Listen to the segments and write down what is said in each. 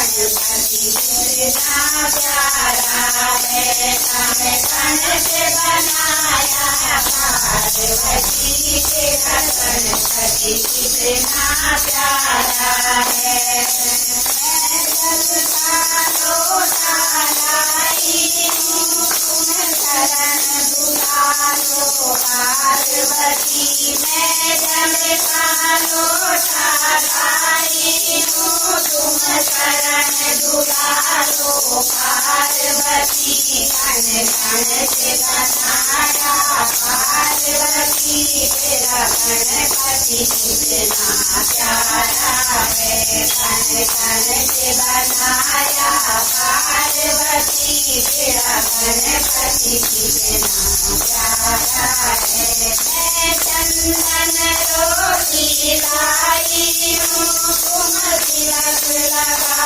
गणपति कितना प्यारा है, कण कण से बनाया पार्वती तेरा गणपति कितना प्यारा है। जल का लोटा लाई हूँ तुम शरण दुलारो पार्वती, मैं जल का लोटा लाई हूँ तुम शरण दुलारो पार्वती, कण कण से बनाया पार्वती तेरा गणपति कितना प्यारा है, कण कण से बनाया पार्वती तेरा गणपति कितना प्यारा है। मैं चंदन रोटी लाई हूँ तुम तिलक लगा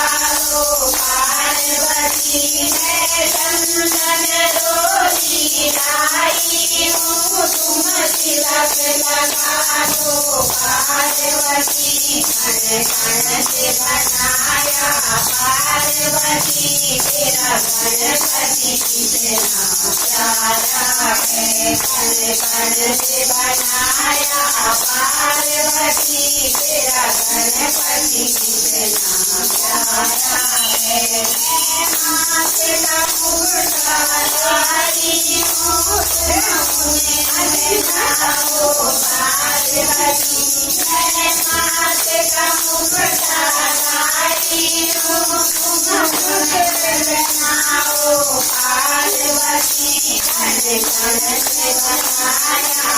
लो पार्वती, मैं चंदन रोटी लाई हूँ तुम तिलक लगा लो पार्वती, कण कण से बनाया पार्वती तेरा गणपति कितना प्यारा है, कण कण से बनाया पार्वती तेरा गणपति कितना प्यारा है। मैं हाथ का मुर्दा लाई हूँ तुम उन्हें बनाओ पार्वती, मैं हाथ का मुर्दा लाई हूँ तुम उन्हें बनाओ पार्वती, कण कण से बनाया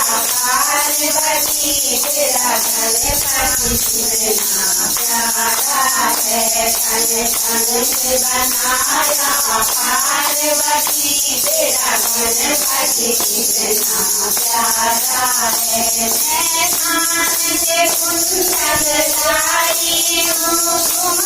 पार्वती तेरा गणपति कितना प्यारा है, कण कण से बनाया पार्वती तेरा गणपति कितना प्यारा है। मैं कान के कुंडल लाई हूँ तुम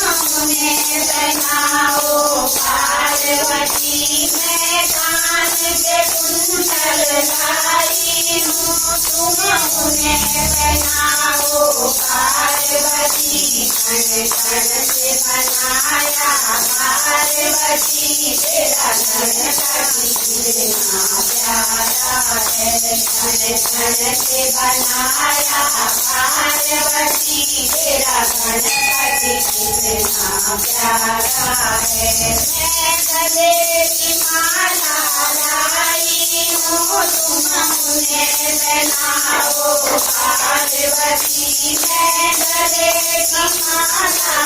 उन्हें पहनाओ पार्वती, मैं कान के कुंडल लाई हूँ तुम उन्हें पहनाओ पार्वती, कण कण से बनाया पार्वती तेरा गणपति कितना प्यारा है, कण कण से बनाया पार्वती तेरा गणपति कितना प्यारा है। मैं गले की माला लाई हूँ तुम उन्हें पहनाओ पार्वती, मैं गले की माला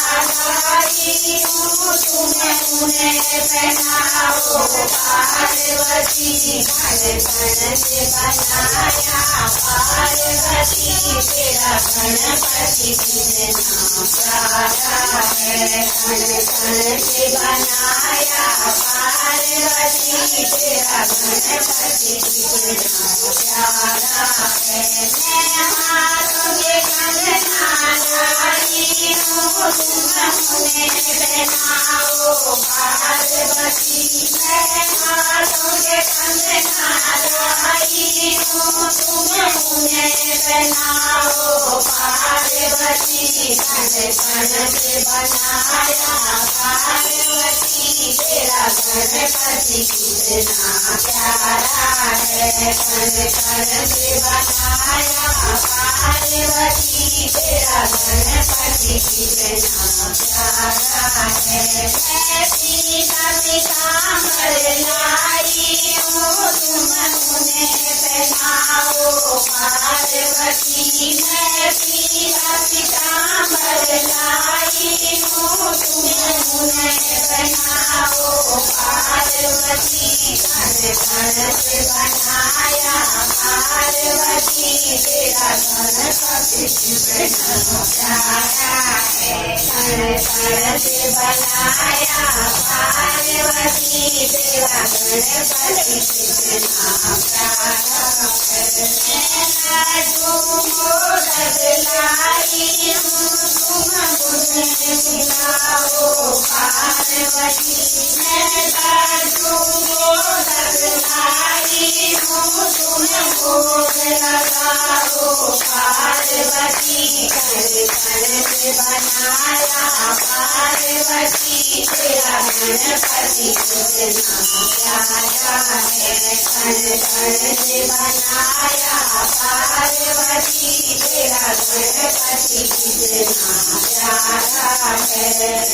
लाई हूँ तुम उन्हें पहनाओ पार्वती, कण कण से बनाया पार्वती तेरा गणपति कितना प्यारा है, कण कण से बनाया पार्वती तेरा गणपति कितना प्यारा है। मैं हाथों के कंगना लाई हूँ तुम उन्हें पहनाओ पार्वती, मैं हाथों के कंगना लाई हूँ तुम उन्हें पहनाओ पार्वती, कण कण से बनाया पार्वती तेरा गणपति कितना प्यारा है, कण कण से बनाया पार्वती तेरा गणपति कितना प्यारा है। मैं सीता पीताम्बर लाई हूँ तुम उन्हें पहनाओ पार्वती, मैं सीता पीताम्बर लाई हूँ तुम उन्हें पहनाओ पार्वती, कण कण से बनाया पार्वती तेरा गणपति कितना प्यारा है, कण कण से बनाया पार्वती तेरा गणपति कितना प्यारा है। मैं लाडू मोदक लाई हूँ तुम उन्हें खिलाओ पार्वती, मैं लाडू मोदक लाई हूँ तुम भोग लगाओ पार्वती, कण कण से बनाया पार्वती पार्वती तेरा गणपति कितना प्यारा है कण कण से बनाया पार्वती तेरा गणपति कितना प्यारा है।